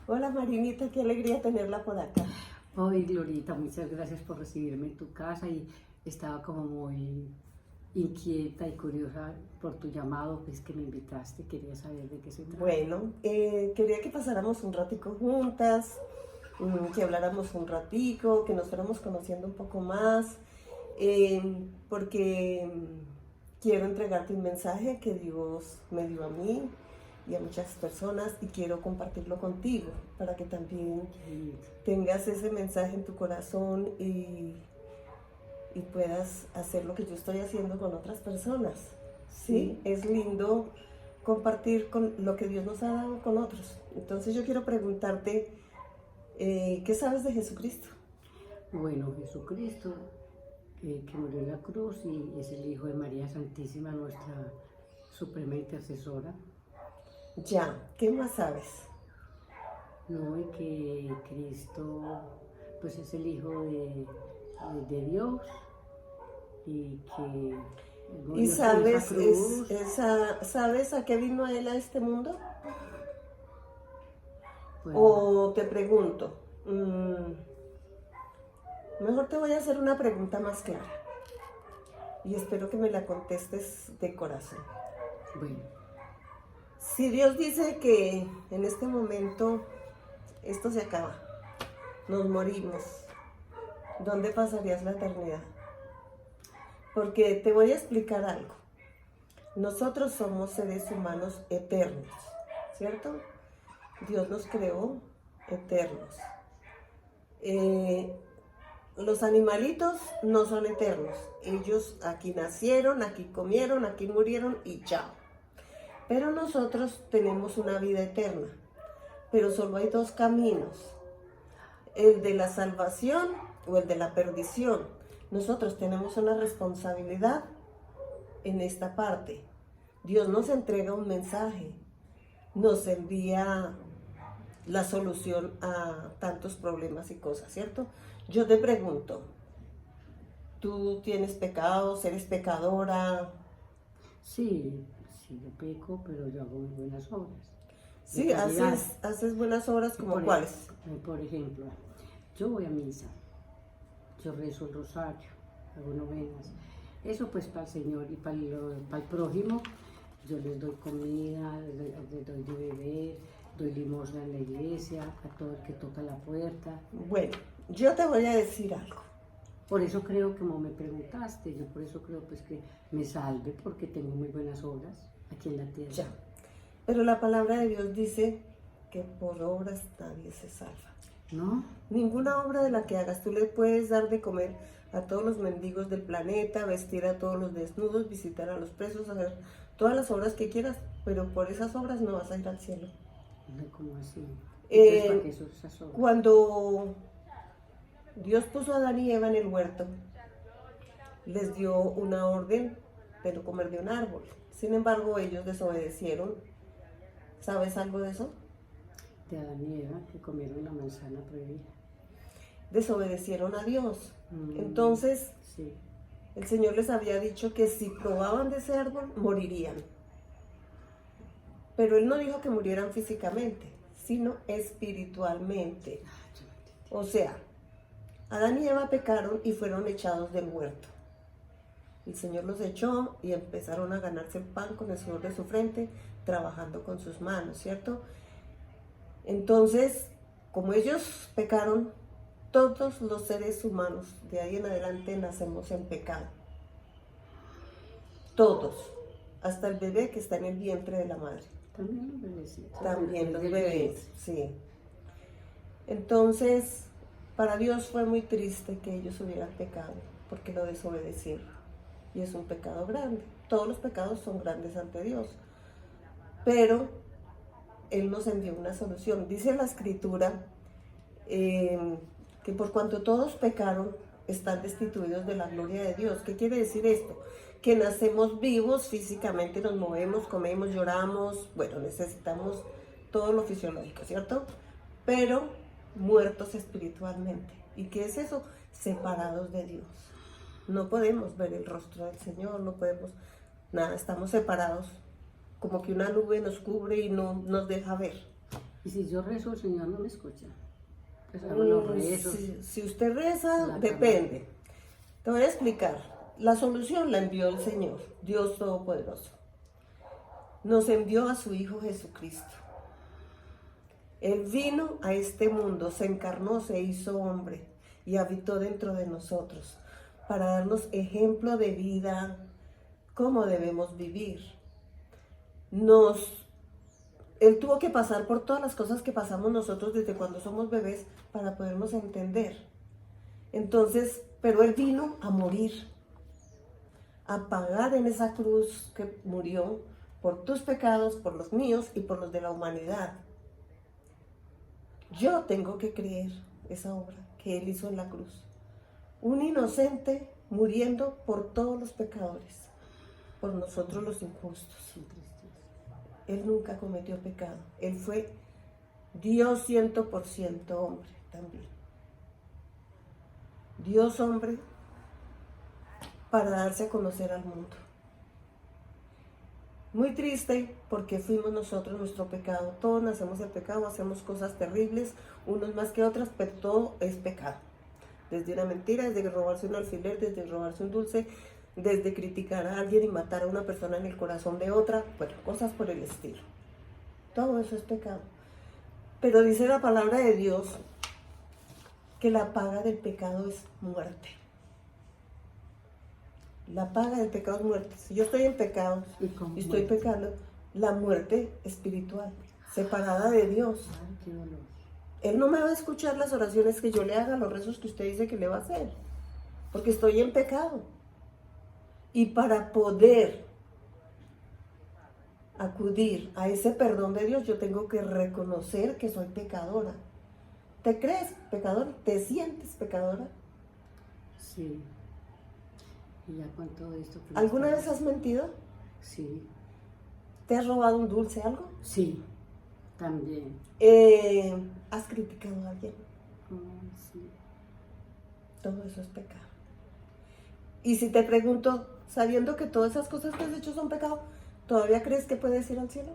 Hola Marinita, qué alegría tenerla por acá. Ay, Glorita, muchas gracias por recibirme en tu casa y estaba como muy inquieta y curiosa por tu llamado, pues que me invitaste, quería saber de qué se trata. Bueno, quería que pasáramos un ratico juntas, que habláramos un ratico, que nos fuéramos conociendo un poco más, porque quiero entregarte un mensaje que Dios me dio a mí y a muchas personas y quiero compartirlo contigo para que también tengas ese mensaje en tu corazón y puedas hacer lo que yo estoy haciendo con otras personas. ¿Sí? Es lindo compartir con lo que Dios nos ha dado con otros. Entonces yo quiero preguntarte, ¿qué sabes de Jesucristo? Bueno, Jesucristo, que murió en la cruz y es el Hijo de María Santísima, nuestra suprema intercesora. Ya, ¿qué más sabes? No, y que Cristo, pues es el Hijo de Dios y que ¿Y murió en esa sabes, cruz. sabes a qué vino Él a este mundo? Bueno, O te pregunto, mejor te voy a hacer una pregunta más clara y espero que me la contestes de corazón. bueno. Si Dios dice que en este momento esto se acaba, nos morimos, ¿dónde pasarías la eternidad? Porque te voy a explicar algo. Nosotros somos seres humanos eternos, ¿cierto? Dios nos creó eternos. Los animalitos no son eternos. Ellos aquí nacieron, aquí comieron, aquí murieron y chao. Pero nosotros tenemos una vida eterna. Pero solo hay dos caminos. El de la salvación o el de la perdición. Nosotros tenemos una responsabilidad en esta parte. Dios nos entrega un mensaje, nos envía la solución a tantos problemas y cosas, ¿cierto? Yo te pregunto, ¿tú tienes pecados? ¿Eres pecadora? Sí, sí, yo peco, pero yo hago muy buenas obras de Sí, caridad. haces buenas obras, Y ¿como cuáles? por ejemplo, yo voy a misa, yo rezo el rosario, hago novenas. Eso pues para el Señor y para el prójimo, yo les doy comida, les doy de beber, doy limosna en la iglesia, a todo el que toca la puerta. Bueno, yo te voy a decir algo. Por eso creo, como me preguntaste, yo por eso creo pues que me salve porque tengo muy buenas obras aquí en la tierra. Ya. Pero la palabra de Dios dice que por obras nadie se salva. ¿No? Ninguna obra de la que hagas, tú le puedes dar de comer a todos los mendigos del planeta, vestir a todos los desnudos, visitar a los presos, hacer todas las obras que quieras, pero por esas obras no vas a ir al cielo. ¿Cómo así? Entonces, ¿para qué son esas obras? Cuando Dios puso a Adán y Eva en el huerto, les dio una orden de no comer de un árbol. Sin embargo, ellos desobedecieron. ¿Sabes algo de eso? De Adán y Eva, que comieron la manzana prohibida. Desobedecieron a Dios. Entonces, sí. El Señor les había dicho que si probaban de ese árbol, morirían. Pero Él no dijo que murieran físicamente, sino espiritualmente. O sea, Adán y Eva pecaron y fueron echados del huerto. El Señor los echó y empezaron a ganarse el pan con el sudor de su frente, trabajando con sus manos, ¿cierto? Entonces, como ellos pecaron, todos los seres humanos de ahí en adelante nacemos en pecado. Todos, hasta el bebé que está en el vientre de la madre. También los bebecitos. También los bebés, sí. Entonces, para Dios fue muy triste que ellos hubieran pecado, porque lo desobedecieron. Y es un pecado grande. Todos los pecados son grandes ante Dios. Pero Él nos envió una solución. Dice la Escritura que por cuanto todos pecaron, están destituidos de la gloria de Dios. ¿Qué quiere decir esto? Que nacemos vivos físicamente, nos movemos, comemos, lloramos, bueno, necesitamos todo lo fisiológico, ¿cierto? Pero muertos espiritualmente. ¿Y qué es eso? Separados de Dios. No podemos ver el rostro del Señor, no podemos, nada, estamos separados, como que una nube nos cubre y no nos deja ver. Y si yo rezo, el Señor no me escucha. Pues hago los rezos. Si usted reza, La depende. Te voy a explicar. La solución la envió el Señor, Dios Todopoderoso. Nos envió a su Hijo Jesucristo. Él vino a este mundo, se encarnó, se hizo hombre y habitó dentro de nosotros para darnos ejemplo de vida, cómo debemos vivir. Él tuvo que pasar por todas las cosas que pasamos nosotros desde cuando somos bebés para podernos entender. Entonces, pero Él vino a morir, a pagar en esa cruz que murió por tus pecados, por los míos y por los de la humanidad. Yo tengo que creer esa obra que Él hizo en la cruz. Un inocente muriendo por todos los pecadores, por nosotros los injustos. Él nunca cometió pecado. Él fue Dios 100% hombre también. Dios hombre para darse a conocer al mundo. Muy triste porque fuimos nosotros nuestro pecado. Todos nacemos en pecado, hacemos cosas terribles, unos más que otras, pero todo es pecado. Desde una mentira, desde robarse un alfiler, desde robarse un dulce, desde criticar a alguien y matar a una persona en el corazón de otra, bueno, cosas por el estilo. Todo eso es pecado. Pero dice la palabra de Dios que la paga del pecado es muerte. La paga del pecado es muerte. Si yo estoy en pecado y estoy pecando, la muerte espiritual, separada de Dios. Ay, qué dolor. Él no me va a escuchar las oraciones que yo le haga, los rezos que usted dice que le va a hacer, porque estoy en pecado. Y para poder acudir a ese perdón de Dios, yo tengo que reconocer que soy pecadora. ¿Te crees pecadora? ¿Te sientes pecadora? Sí. Y ya con todo esto. ¿Alguna vez has mentido? Sí. ¿Te has robado un dulce, algo? Sí, también. ¿Has criticado a alguien? Sí. Todo eso es pecado. Y si te pregunto, sabiendo que todas esas cosas que has hecho son pecado, ¿todavía crees que puedes ir al cielo?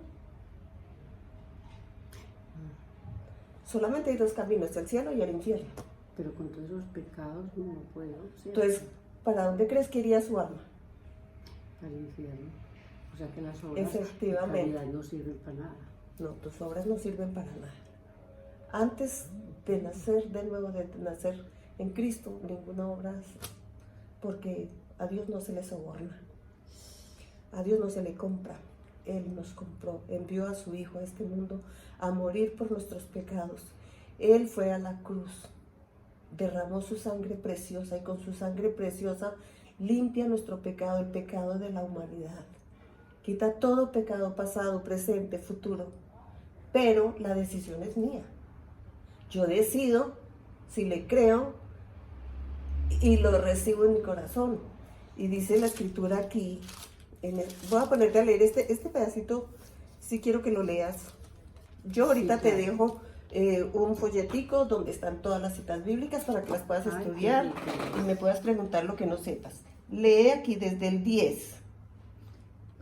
Solamente hay dos caminos, el cielo y el infierno. Pero con todos esos pecados no puedo. ¿Cierto? Entonces, ¿para dónde crees que iría su alma? Al infierno. O sea que las obras Efectivamente. de caridad no sirven para nada. No, tus obras no sirven para nada. Antes de nacer de nuevo, de nacer en Cristo, ninguna obra hace. Porque a Dios no se le soborna. A Dios no se le compra. Él nos compró, envió a su Hijo a este mundo a morir por nuestros pecados. Él fue a la cruz, derramó su sangre preciosa y con su sangre preciosa limpia nuestro pecado, el pecado de la humanidad. Quita todo pecado pasado, presente, futuro. Pero la decisión es mía. Yo decido si le creo y lo recibo en mi corazón. Y dice la escritura aquí, voy a ponerte a leer este pedacito, si quiero que lo leas. Yo ahorita Sí, claro. te dejo un folletico donde están todas las citas bíblicas para que las puedas Ay, qué estudiar rico. y me puedas preguntar lo que no sepas. Lee aquí desde el 10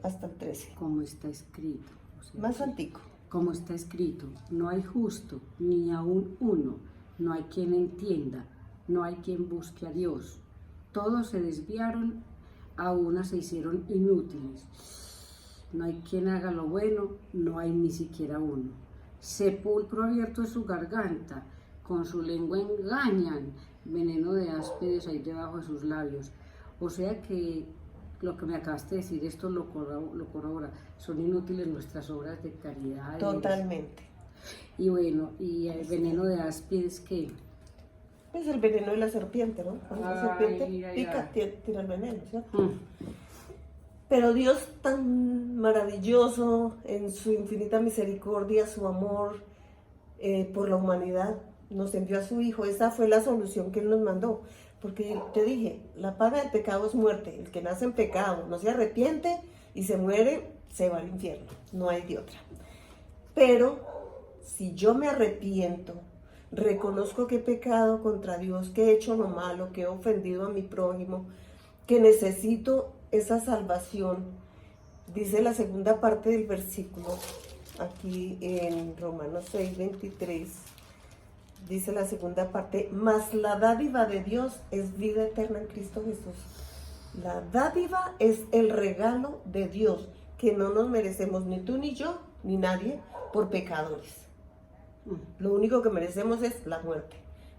hasta el 13, Como está escrito. O sea, más antiguo. como está escrito, no hay justo, ni aún uno, no hay quien entienda, no hay quien busque a Dios. Todos se desviaron, a una se hicieron inútiles. No hay quien haga lo bueno, no hay ni siquiera uno. Sepulcro abierto es su garganta, con su lengua engañan, veneno de áspedes hay debajo de sus labios. O sea que lo que me acabaste de decir, esto lo corrobora, son inútiles nuestras obras de caridad. Totalmente. Y bueno, y el veneno de áspedes, ¿qué? Es el veneno de la serpiente, ¿no? Cuando la Ay, serpiente mira, pica, ya. tira el veneno, ¿cierto? Mm. Pero Dios tan maravilloso en su infinita misericordia, su amor por la humanidad, nos envió a su Hijo. Esa fue la solución que Él nos mandó. Porque te dije, la paga del pecado es muerte. El que nace en pecado no se arrepiente y se muere, se va al infierno. No hay de otra. Pero si yo me arrepiento, reconozco que he pecado contra Dios, que he hecho lo malo, que he ofendido a mi prójimo, que necesito esa salvación, dice la segunda parte del versículo, aquí en Romanos 6:23, dice la segunda parte, mas la dádiva de Dios es vida eterna en Cristo Jesús. La dádiva es el regalo de Dios, que no nos merecemos ni tú ni yo, ni nadie, por pecadores. Lo único que merecemos es la muerte.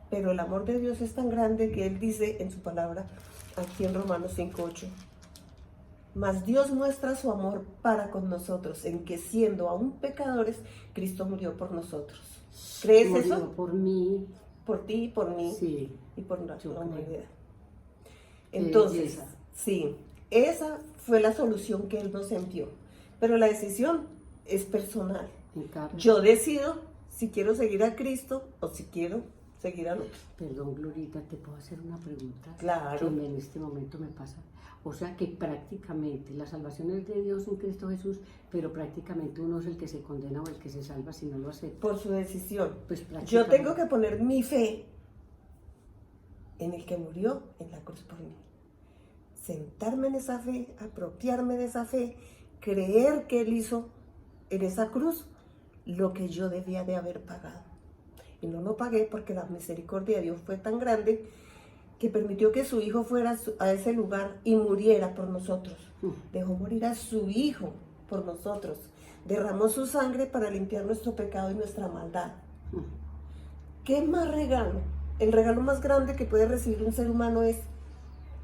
Pero el amor de Dios es tan grande que Él dice en su palabra, aquí en Romanos 5:8, mas Dios muestra su amor para con nosotros, en que siendo aún pecadores, Cristo murió por nosotros. ¿Crees Murió eso? por mí. Por ti y por mí, Sí. y por la Yo creo. humanidad. Qué Entonces, belleza. sí, esa fue la solución que Él nos envió. Pero la decisión es personal. En carne. Yo decido si quiero seguir a Cristo o si quiero seguir al otro. Perdón, Glorita, ¿te puedo hacer una pregunta? Claro. Que en este momento me pasa. O sea que prácticamente la salvación es de Dios en Cristo Jesús, pero prácticamente uno es el que se condena o el que se salva si no lo acepta. Por su decisión. Pues Yo prácticamente. tengo que poner mi fe en el que murió en la cruz por mí. Sentarme en esa fe, apropiarme de esa fe, creer que Él hizo en esa cruz lo que yo debía de haber pagado. Y no lo pagué porque la misericordia de Dios fue tan grande que permitió que su hijo fuera a ese lugar y muriera por nosotros. Dejó morir a su hijo por nosotros. Derramó su sangre para limpiar nuestro pecado y nuestra maldad. ¿Qué más regalo? El regalo más grande que puede recibir un ser humano es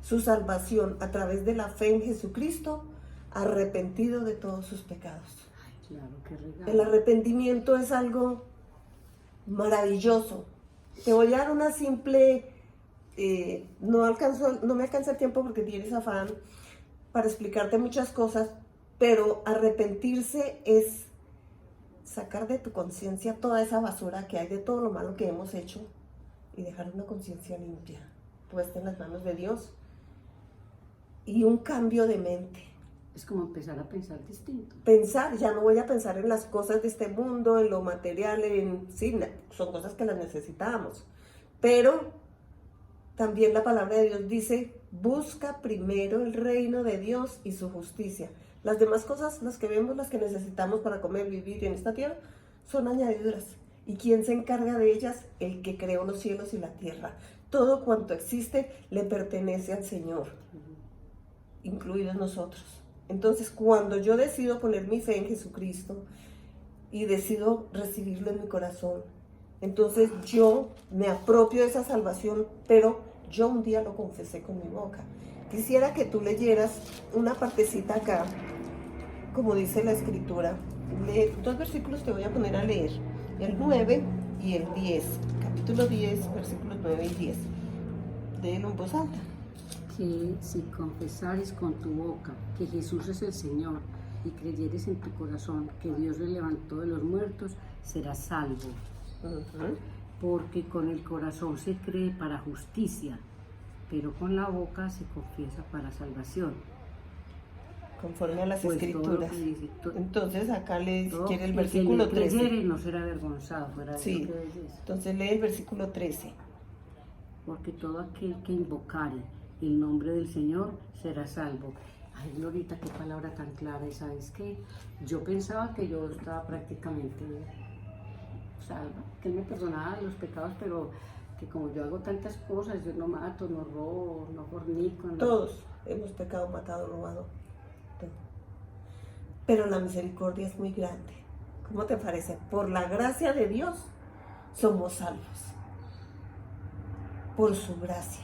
su salvación a través de la fe en Jesucristo, arrepentido de todos sus pecados. Claro, qué regalo. El arrepentimiento es algo maravilloso. Te voy a dar una simple, no me alcanza el tiempo porque tienes afán para explicarte muchas cosas, pero arrepentirse es sacar de tu conciencia toda esa basura que hay de todo lo malo que hemos hecho y dejar una conciencia limpia, puesta en las manos de Dios, y un cambio de mente. Es como empezar a pensar distinto. Pensar, ya no voy a pensar en las cosas de este mundo, en lo material, sí, son cosas que las necesitamos, pero también la palabra de Dios dice, busca primero el reino de Dios y su justicia. Las demás cosas, las que vemos, las que necesitamos para comer, vivir en esta tierra, son añadiduras. ¿Y quién se encarga de ellas? El que creó los cielos y la tierra. Todo cuanto existe le pertenece al Señor, incluidos nosotros. Entonces, cuando yo decido poner mi fe en Jesucristo y decido recibirlo en mi corazón, entonces yo me apropio de esa salvación, pero yo un día lo confesé con mi boca. Quisiera que tú leyeras una partecita acá, como dice la Escritura. Dos versículos te voy a poner a leer, el 9 y el 10, capítulo 10, versículos 9 y 10. Léelo en voz alta. Que si confesares con tu boca que Jesús es el Señor y creyeres en tu corazón que Dios le levantó de los muertos, serás salvo. Porque con el corazón se cree para justicia, pero con la boca se confiesa para salvación. Conforme a las Pues todo lo Escrituras. que dice, Entonces acá quiere el que versículo quien 13. creyere no será avergonzado, fuera de Sí, lo que belleza. entonces lee el versículo 13. Porque todo aquel que invocare el nombre del Señor será salvo. Ay, Glorita, qué palabra tan clara. Y sabes qué, yo pensaba que yo estaba prácticamente salva, que Él me perdonaba los pecados, pero que como yo hago tantas cosas, yo no mato, no robo, no fornico, no. Todos hemos pecado, matado, robado. Todo. Pero la misericordia es muy grande. ¿Cómo te parece? Por la gracia de Dios somos salvos. Por su gracia.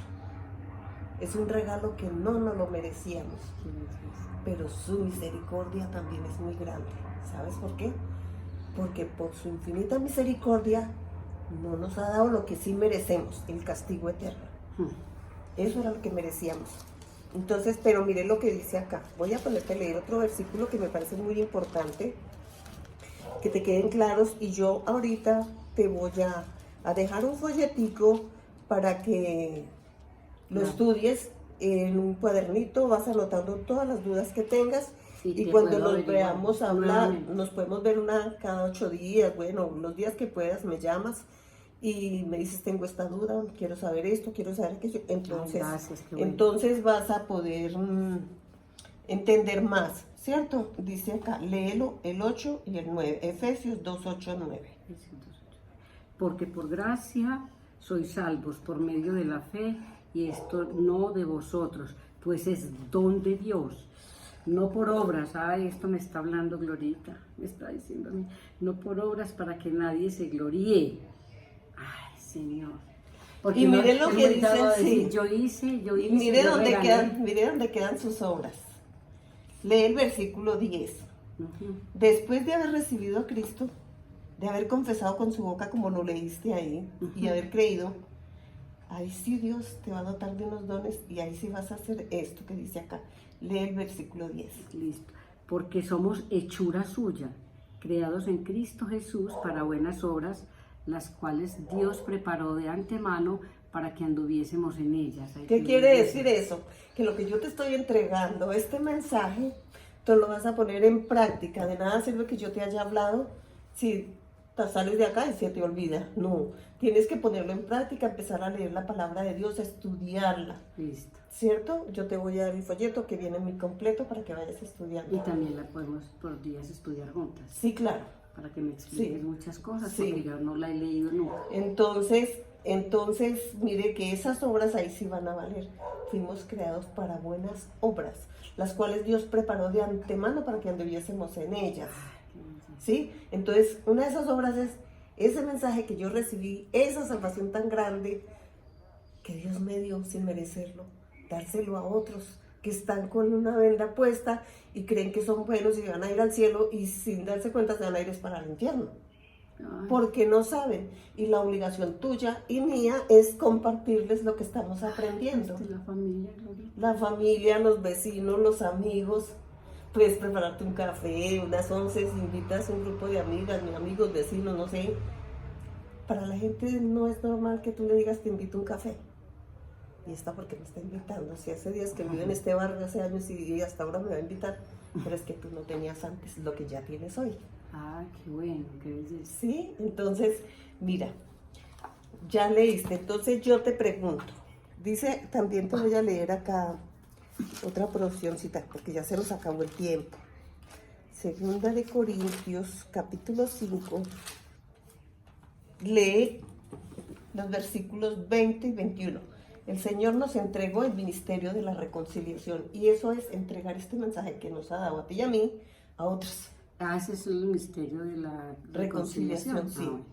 Es un regalo que no nos lo merecíamos. Pero su misericordia también es muy grande. ¿Sabes por qué? Porque por su infinita misericordia no nos ha dado lo que sí merecemos, el castigo eterno. Eso era lo que merecíamos. Entonces, pero mire lo que dice acá. Voy a ponerte a leer otro versículo que me parece muy importante, que te queden claros, y yo ahorita te voy a dejar un folletico para que lo estudies en un cuadernito, vas anotando todas las dudas que tengas. Sí, Y que cuando puedo nos averiguar veamos a hablar, nuevamente. nos podemos ver cada 8 días, bueno, los días que puedas me llamas y me dices, tengo esta duda, quiero saber esto, quiero saber aquello. Entonces, Ay, gracias, qué bueno. entonces vas a poder entender más, ¿cierto? Dice acá, léelo el 8 y el 9, Efesios 2, 8, 9. Porque por gracia sois salvos por medio de la fe, y esto no de vosotros, pues es don de Dios, no por obras. Ay, esto me está hablando Glorita, me está diciendo a mí, no por obras para que nadie se gloríe. Ay, Señor. Porque Y mire no, lo que ahorita dice, voy a decir, sí. yo hice, Y mire yo dónde regalé. quedan sus obras. Lee el versículo 10. Ujú. Después de haber recibido a Cristo, de haber confesado con su boca como lo leíste ahí, y haber creído, ahí sí Dios te va a dotar de unos dones y ahí sí vas a hacer esto que dice acá. Lee el versículo 10. Listo. Porque somos hechura suya, creados en Cristo Jesús para buenas obras, las cuales Dios preparó de antemano para que anduviésemos en ellas. Ahí ¿Qué te quiere digo. decir eso? Que lo que yo te estoy entregando, este mensaje, tú lo vas a poner en práctica. De nada sirve que yo te haya hablado si te sales de acá y se te olvida. No, tienes que ponerlo en práctica, empezar a leer la palabra de Dios, a estudiarla. Listo. ¿Cierto? Yo te voy a dar el folleto que viene muy completo para que vayas estudiando. Y también la podemos por días estudiar juntas, Sí, claro. para que me expliques Sí. muchas cosas, Sí. porque yo no la he leído nunca. Entonces, mire que esas obras ahí sí van a valer. Fuimos creados para buenas obras, las cuales Dios preparó de antemano para que anduviésemos en ellas. ¿Sí? Entonces, una de esas obras es ese mensaje que yo recibí, esa salvación tan grande que Dios me dio sin merecerlo, dárselo a otros que están con una venda puesta y creen que son buenos y van a ir al cielo y sin darse cuenta se van a ir es para el infierno. Ay, Porque no saben. Y la obligación tuya y mía es compartirles lo que estamos aprendiendo. esta es la familia, Glorita. La familia, los vecinos, los amigos. Puedes prepararte un café, unas 11, invitas a un grupo de amigas, amigos, vecinos, no sé. Para la gente no es normal que tú le digas te invito a un café. Y está porque me está invitando. Si hace días que vivo en este barrio, hace años y hasta ahora me va a invitar. Pero es que tú no tenías antes lo que ya tienes hoy. Ah, qué bueno, qué belleza. ¿Sí? Entonces, mira, ya leíste. Entonces yo te pregunto. Dice, también te voy a leer acá otra porcioncita, porque ya se nos acabó el tiempo. Segunda de Corintios, capítulo 5. Lee los versículos 20 y 21. El Señor nos entregó el ministerio de la reconciliación y eso es entregar este mensaje que nos ha dado a ti y a mí, a otros. Ah, ese es el misterio de la Reconciliación, reconciliación. sí. Bueno.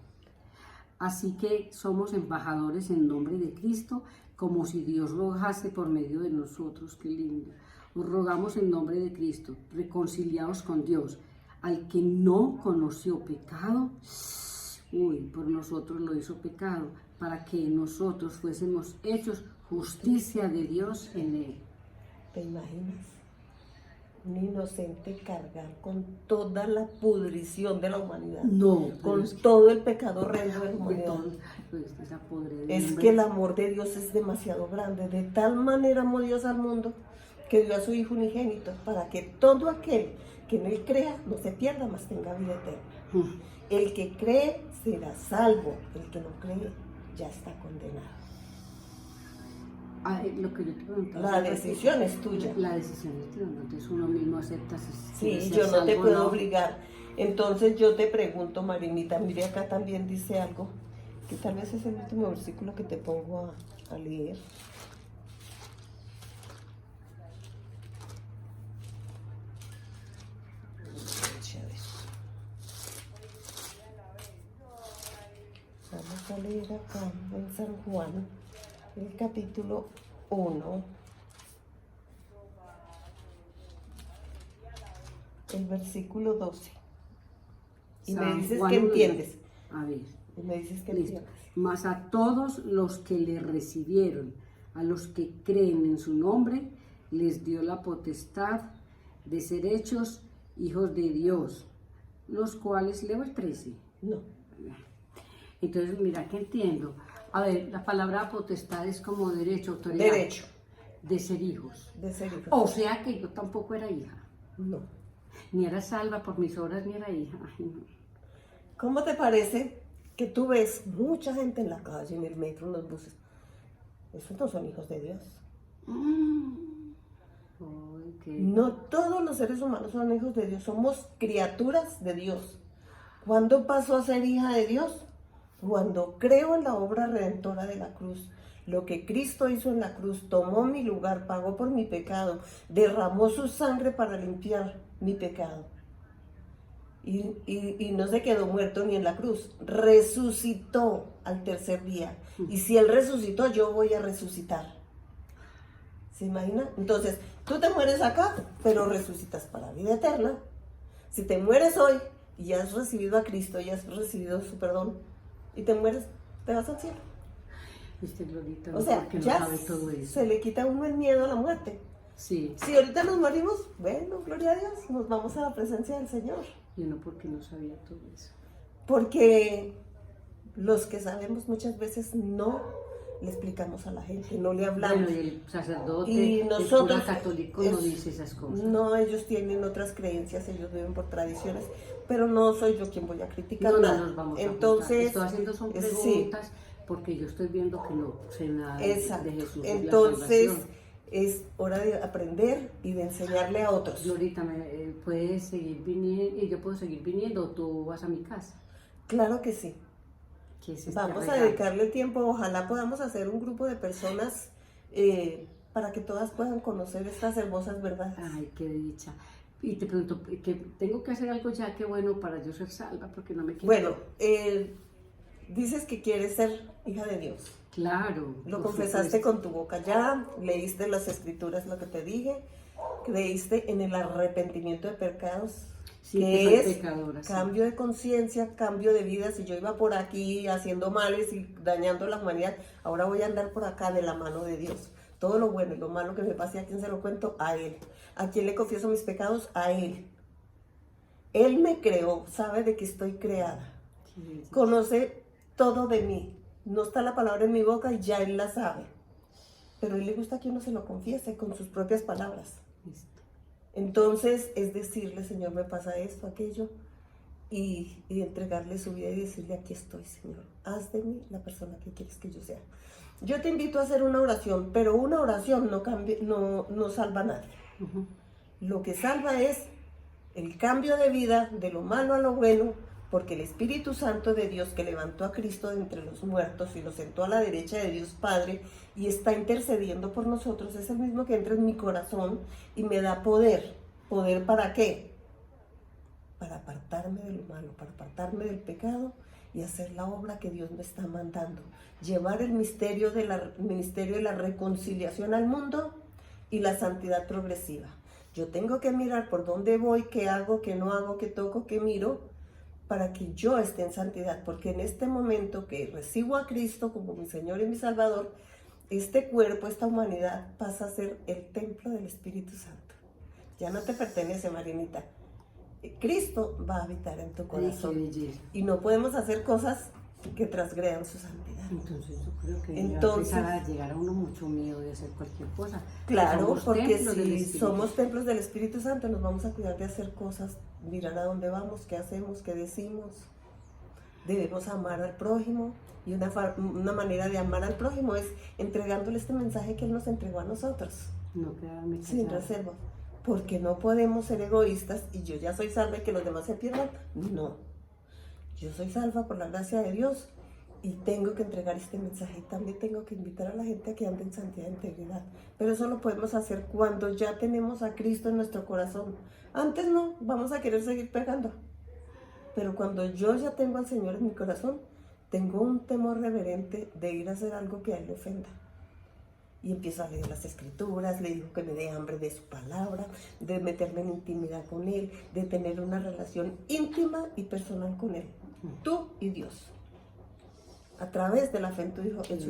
Así que somos embajadores en nombre de Cristo, como si Dios rogase por medio de nosotros. Qué lindo. Os rogamos en nombre de Cristo, reconciliados con Dios. Al que no conoció pecado, por nosotros lo hizo pecado, para que nosotros fuésemos hechos justicia de Dios en él. ¿Te imaginas? Un inocente cargar con toda la pudrición de la humanidad. No, Con es que- todo el pecado horrendo de la humanidad. pues, esa podredumbre. Es que el amor de Dios es demasiado grande. De tal manera amó Dios al mundo que dio a su Hijo unigénito para que todo aquel que en él crea no se pierda, mas tenga vida eterna. El que cree será salvo. El que no cree ya está condenado. Lo que yo te preguntaba. La decisión es tuya. La decisión es tuya, entonces uno mismo acepta si Sí, quiere ser yo no te salvo o puedo no. obligar. Entonces yo te pregunto, Marinita, mire acá también dice algo, que tal vez es el último versículo que te pongo a leer. Vamos a leer acá en San Juan, el capítulo 1. El versículo 12. Y me San dices Juan que 1. entiendes. A ver, Y me dices que listo. entiendes. Mas a todos los que le recibieron, a los que creen en su nombre, les dio la potestad de ser hechos hijos de Dios, los cuales, leo el 13. No. Entonces, mira que entiendo. A ver, la palabra potestad es como derecho, autoridad. Derecho De ser hijos. de ser hijo. O sea que yo tampoco era hija. No. Ni era salva por mis obras, ni era hija. Ay, no. ¿Cómo te parece que tú ves mucha gente en la calle, en el metro, en los buses? Esos no son hijos de Dios. Ay, No todos los seres humanos son hijos de Dios, somos criaturas de Dios. ¿Cuándo pasó a ser hija de Dios? Cuando creo en la obra redentora de la cruz. Lo que Cristo hizo en la cruz, tomó mi lugar, pagó por mi pecado, derramó su sangre para limpiar mi pecado. Y no se quedó muerto ni en la cruz, resucitó al tercer día. Y si Él resucitó, yo voy a resucitar. ¿Se imagina? Entonces, tú te mueres acá, pero resucitas para vida eterna. Si te mueres hoy y ya has recibido a Cristo, ya has recibido su perdón, y te mueres, te vas al cielo. Viste, Glorita, O sea, porque no ya sabe todo eso. se le quita a uno el miedo a la muerte. Sí. Si ahorita nos morimos, bueno, gloria a Dios, nos vamos a la presencia del Señor. Yo no, porque no sabía todo eso. Porque los que sabemos muchas veces no le explicamos a la gente, no le hablamos. Bueno, y el sacerdote, Y nosotros, el cura católico no dice esas cosas. No, ellos tienen otras creencias, ellos viven por tradiciones, pero no soy yo quien voy a criticar No, nada. no nos vamos a Entonces, estoy haciendo son preguntas, sí, porque yo estoy viendo que no sé nada exacto. de Jesús. Entonces, la salvación. es hora de aprender y de enseñarle a otros. Glorita, puedes seguir viniendo, y yo puedo seguir viniendo, o tú vas a mi casa. Claro que sí. ¿Qué es este Vamos a regalo? dedicarle tiempo, ojalá podamos hacer un grupo de personas para que todas puedan conocer estas hermosas verdades. Ay, qué dicha. Y te pregunto, que tengo que hacer algo ya que bueno para yo ser salva, porque no me quiero. Bueno, dices que quieres ser hija de Dios. Claro. Lo por confesaste supuesto. con tu boca ya, leíste las escrituras, lo que te dije, creíste en el arrepentimiento de pecados, Sí, que soy es pecadora, sí. cambio de conciencia, cambio de vida. Si yo iba por aquí haciendo males y dañando la humanidad, ahora voy a andar por acá de la mano de Dios. Todo lo bueno y lo malo que me pase, ¿a quién se lo cuento? A Él. ¿A quién le confieso mis pecados? A Él. Él me creó, sabe de que estoy creada. Sí, sí. Conoce todo de mí. No está la palabra en mi boca y ya Él la sabe. Pero a Él le gusta que uno se lo confiese con sus propias palabras. Listo. Entonces es decirle, Señor, me pasa esto, aquello, y entregarle su vida y decirle, aquí estoy, Señor. Haz de mí la persona que quieres que yo sea. Yo te invito a hacer una oración, pero una oración no salva a nadie. Uh-huh. Lo que salva es el cambio de vida, de lo malo a lo bueno, porque el Espíritu Santo de Dios que levantó a Cristo de entre los muertos y lo sentó a la derecha de Dios Padre y está intercediendo por nosotros, es el mismo que entra en mi corazón y me da poder. ¿Poder para qué? Para apartarme de lo malo, para apartarme del pecado y hacer la obra que Dios me está mandando. Llevar el ministerio de la reconciliación al mundo y la santidad progresiva. Yo tengo que mirar por dónde voy, qué hago, qué no hago, qué toco, qué miro, para que yo esté en santidad, porque en este momento que recibo a Cristo como mi Señor y mi Salvador, este cuerpo, esta humanidad pasa a ser el templo del Espíritu Santo. Ya no te pertenece, Marinita. Cristo va a habitar en tu corazón. Ay, qué belleza. Y no podemos hacer cosas que transgredan su santidad. Entonces yo creo que Entonces, va a empezar a llegar a uno mucho miedo de hacer cualquier cosa. Claro, Somos porque templos del si Espíritu. somos templos del Espíritu Santo, nos vamos a cuidar de hacer cosas, mirar a dónde vamos, qué hacemos, qué decimos. Debemos amar al prójimo, y una manera de amar al prójimo es entregándole este mensaje que Él nos entregó a nosotros, No quedarme sin callada. reserva. Porque no podemos ser egoístas y yo ya soy salva y que los demás se pierdan. No, yo soy salva por la gracia de Dios y tengo que entregar este mensaje. También tengo que invitar a la gente a que ande en santidad e integridad. Pero eso lo podemos hacer cuando ya tenemos a Cristo en nuestro corazón. Antes no, vamos a querer seguir pecando. Pero cuando yo ya tengo al Señor en mi corazón, tengo un temor reverente de ir a hacer algo que a Él le ofenda. Y empiezo a leer las escrituras, le digo que me dé hambre de su palabra, de meterme en intimidad con Él, de tener una relación íntima y personal con Él. Tú y Dios. A través de la fe en su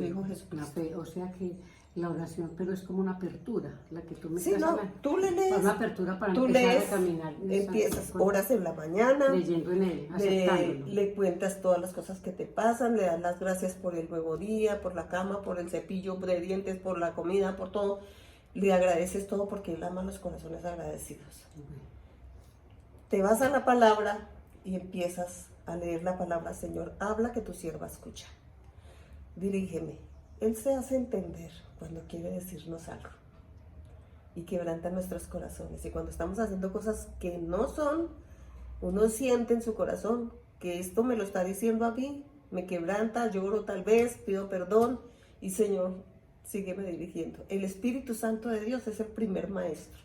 Hijo La Jesucristo. fe, o sea que la oración, pero es como una apertura, la que tú me Sí, estás no, hablando. tú le lees, Una apertura para tú empezar lees, a caminar. empiezas horas en la mañana, leyendo en él, aceptándolo. le cuentas todas las cosas que te pasan, le das las gracias por el nuevo día, por la cama, por el cepillo de dientes, por la comida, por todo. Le agradeces todo porque Él ama los corazones agradecidos. Te vas a la palabra y empiezas a leer la palabra. Señor, habla que tu sierva escucha. Dirígeme. Él se hace entender cuando quiere decirnos algo. y quebranta nuestros corazones. Y cuando estamos haciendo cosas que no son, uno siente en su corazón que esto me lo está diciendo a mí, me quebranta, lloro tal vez, pido perdón y Señor, sígueme dirigiendo. El Espíritu Santo de Dios es el primer maestro.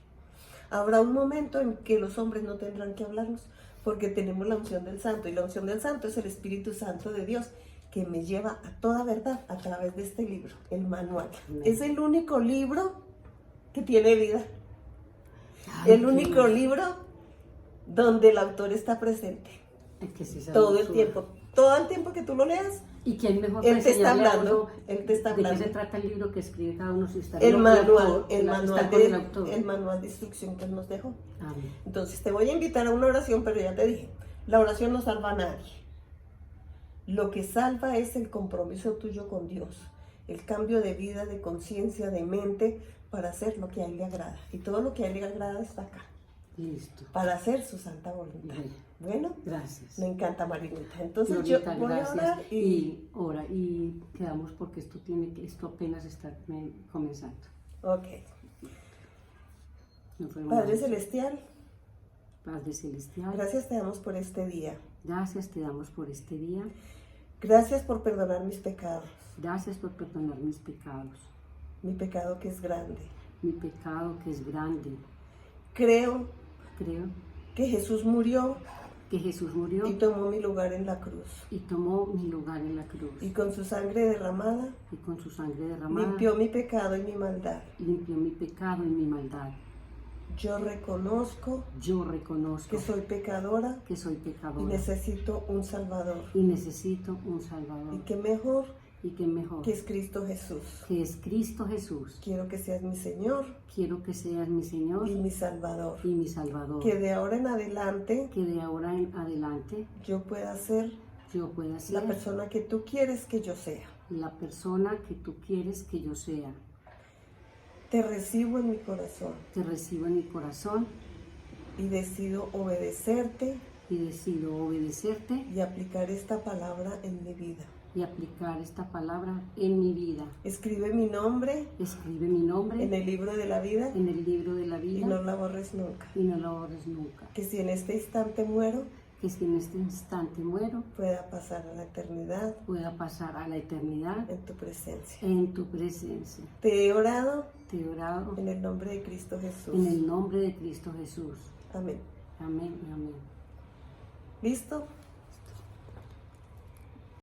Habrá un momento en que los hombres no tendrán que hablarnos porque tenemos la unción del Santo y la unción del Santo es el Espíritu Santo de Dios que me lleva a toda verdad a través de este libro, el manual. Es el único libro que tiene vida. El único libro donde el autor está presente. Que sí Todo el tiempo que tú lo leas, ¿Y quién mejor él te está enseñarle a hablando, uno él te está ¿De qué hablando. se trata el libro que escribe cada uno? Si está El manual, autor, el está manual con el autor. el manual de instrucción que él nos dejó. Amén. Entonces te voy a invitar a una oración, pero ya te dije, la oración no salva a nadie. Lo que salva es el compromiso tuyo con Dios, el cambio de vida, de conciencia, de mente, para hacer lo que a Él le agrada. Y todo lo que a Él le agrada está acá, Listo. para hacer su santa voluntad. Bueno, Gracias. me encanta, Marinita. Entonces Glorita, yo voy a orar y ora y quedamos porque esto apenas está comenzando. Ok. No fue Padre mal. Celestial, Padre Celestial, gracias te damos por este día. gracias te damos por este día. Gracias por perdonar mis pecados, Gracias por perdonar mis pecados, mi pecado que es grande. mi pecado que es grande. Creo Creo que Jesús murió que Jesús murió y tomó mi lugar en la cruz. y tomó mi lugar en la cruz. Y con su sangre derramada, Y con su sangre derramada limpió mi pecado y mi maldad. limpió mi pecado y mi maldad. Yo reconozco Yo reconozco que soy pecadora que soy y pecadora necesito un Salvador. y necesito un Y Salvador. que mejor Y que mejor que es Cristo Jesús. que es Cristo Jesús. Quiero que seas mi Señor Quiero que seas mi Señor y mi Salvador. y mi Salvador. Que de ahora en adelante Que de ahora en adelante yo pueda ser yo pueda ser la persona que tú quieres que yo sea. la persona que tú quieres que yo sea. Te recibo en mi corazón Te recibo en mi corazón y decido obedecerte y decido obedecerte y aplicar esta palabra en mi vida. y aplicar esta palabra en mi vida. Escribe mi nombre Escribe mi nombre en el libro de la vida en el libro de la y vida no la borres nunca. y no lo borres nunca. Que si en este instante muero, Que si en este instante muero, pueda pasar a la eternidad pueda pasar a la eternidad en tu presencia. en tu presencia. Te he orado Te he orado en el nombre de Cristo Jesús. en el nombre de Cristo Jesús. Amén. Amén y amén. ¿Listo?